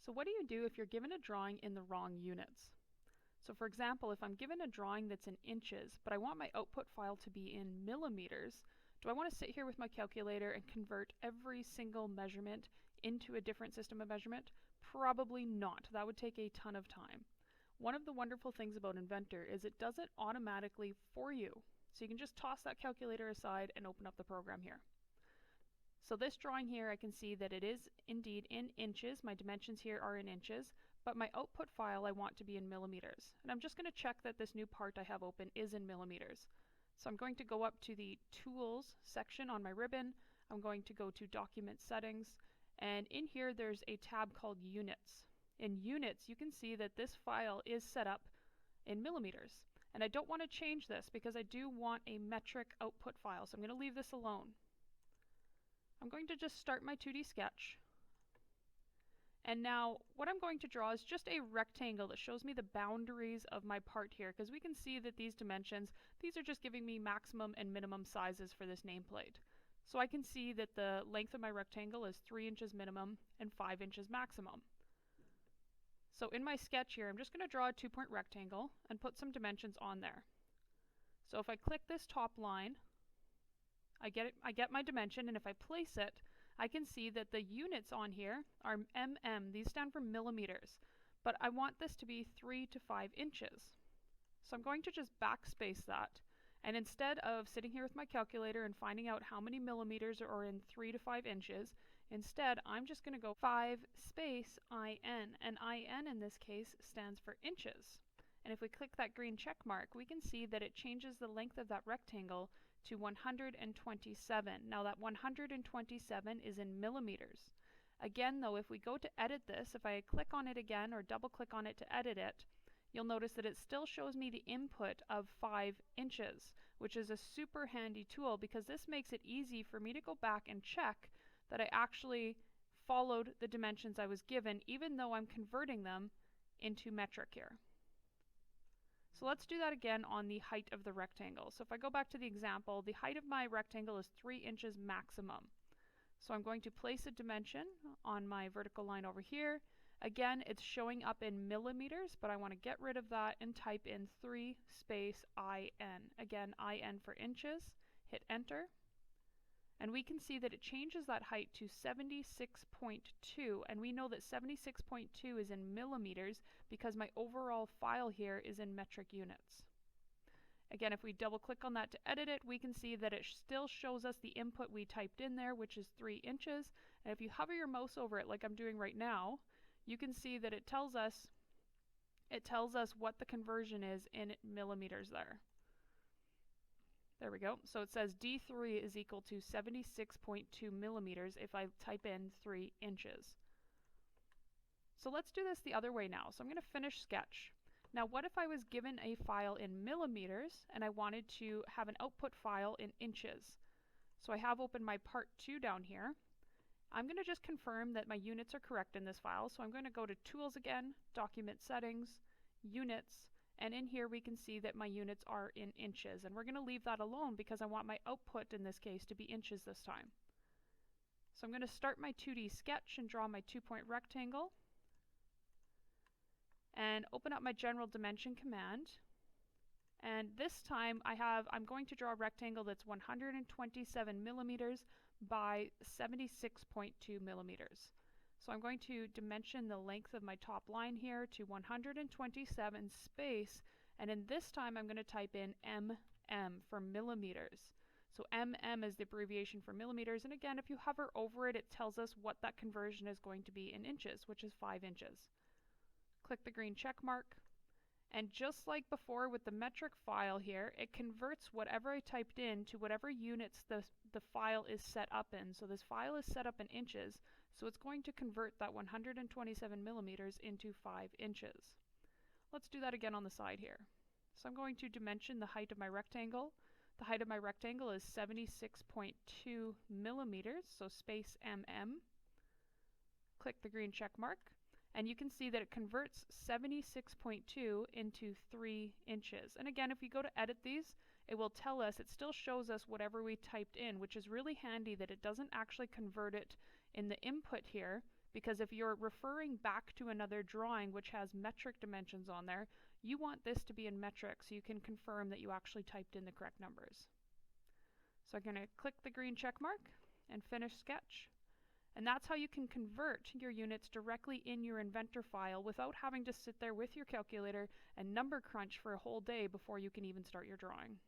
So what do you do if you're given a drawing in the wrong units? So for example, if I'm given a drawing that's in inches, but I want my output file to be in millimeters, do I want to sit here with my calculator and convert every single measurement into a different system of measurement? Probably not. That would take a ton of time. One of the wonderful things about Inventor is it does it automatically for you. So you can just toss that calculator aside and open up the program here. So this drawing here, I can see that it is indeed in inches. My dimensions here are in inches, but my output file I want to be in millimeters. And I'm just going to check that this new part I have open is in millimeters. So I'm going to go up to the Tools section on my ribbon. I'm going to go to Document Settings, and in here there's a tab called Units. In Units, you can see that this file is set up in millimeters. And I don't want to change this because I do want a metric output file, so I'm going to leave this alone. I'm going to just start my 2D sketch. And now what I'm going to draw is just a rectangle that shows me the boundaries of my part here, because we can see that these dimensions, these are just giving me maximum and minimum sizes for this nameplate. So I can see that the length of my rectangle is 3 inches minimum and 5 inches maximum. So in my sketch here, I'm just going to draw a 2-point rectangle and put some dimensions on there. So if I click this top line, I get my dimension, and if I place it, I can see that the units on here are mm. These stand for millimeters, but I want this to be 3 to 5 inches. So I'm going to just backspace that, and instead of sitting here with my calculator and finding out how many millimeters are in 3 to 5 inches, instead I'm just going to go 5 space IN, and IN in this case stands for inches. And if we click that green check mark, we can see that it changes the length of that rectangle to 127. Now that 127 is in millimeters. Again though, if we go to edit this, if I click on it again or double click on it to edit it, you'll notice that it still shows me the input of 5 inches, which is a super handy tool because this makes it easy for me to go back and check that I actually followed the dimensions I was given, even though I'm converting them into metric here. So let's do that again on the height of the rectangle. So if I go back to the example, the height of my rectangle is 3 inches maximum. So I'm going to place a dimension on my vertical line over here. Again, it's showing up in millimeters, but I want to get rid of that and type in 3 space IN. Again, IN for inches. Hit enter. And we can see that it changes that height to 76.2, and we know that 76.2 is in millimeters because my overall file here is in metric units. Again, if we double click on that to edit it, we can see that it still shows us the input we typed in there, which is 3 inches. And if you hover your mouse over it like I'm doing right now, you can see that it tells us what the conversion is in millimeters there. There we go. So it says D3 is equal to 76.2 millimeters if I type in 3 inches. So let's do this the other way now. So I'm going to finish sketch. Now what if I was given a file in millimeters and I wanted to have an output file in inches? So I have opened my part 2 down here. I'm going to just confirm that my units are correct in this file. So I'm going to go to Tools again, Document Settings, Units, and in here we can see that my units are in inches, and we're going to leave that alone because I want my output in this case to be inches this time. So I'm going to start my 2D sketch and draw my 2-point rectangle and open up my general dimension command. And this time I'm going to draw a rectangle that's 127 millimeters by 76.2 millimeters. So I'm going to dimension the length of my top line here to 127 space, and in this time I'm going to type in mm for millimeters. So mm is the abbreviation for millimeters, and again, if you hover over it, it tells us what that conversion is going to be in inches, which is 5 inches. Click the green check mark, and just like before with the metric file here, it converts whatever I typed in to whatever units the file is set up in. So this file is set up in inches, so it's going to convert that 127 millimeters into 5 inches. Let's do that again on the side here. So I'm going to dimension the height of my rectangle. The height of my rectangle is 76.2 millimeters, so space mm. Click the green check mark. And you can see that it converts 76.2 into 3 inches. And again, if we go to edit these, it will tell us, it still shows us whatever we typed in, which is really handy that it doesn't actually convert it in the input here, because if you're referring back to another drawing which has metric dimensions on there, you want this to be in metric so you can confirm that you actually typed in the correct numbers. So I'm going to click the green check mark and finish sketch. And that's how you can convert your units directly in your inventor file without having to sit there with your calculator and number crunch for a whole day before you can even start your drawing.